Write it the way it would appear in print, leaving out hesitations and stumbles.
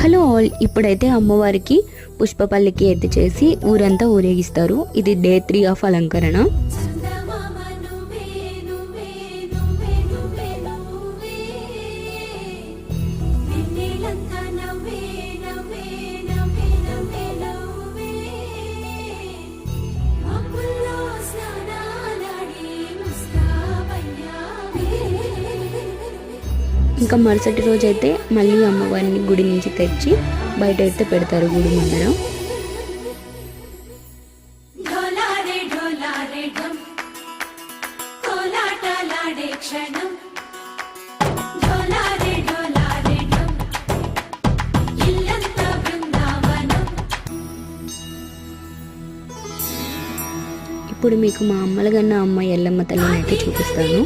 Hello all, ఇప్పుడైతే అమ్మవారికి పుష్పపల్లికి ఎత్తి చేసి ఊరంతా ఊరేగిస్తారు. ఇది డే 3 ఆఫ్ అలంకరణ. ఇంకా మరుసటి రోజు అయితే మళ్ళీ అమ్మవారిని గుడి నుంచి తెచ్చి బయట అయితే పెడతారు గుడి ముందర. ఇప్పుడు మీకు మా అమ్మల కన్నా అమ్మ ఎల్లమ్మ తల్లిని అయితే చూపిస్తాను.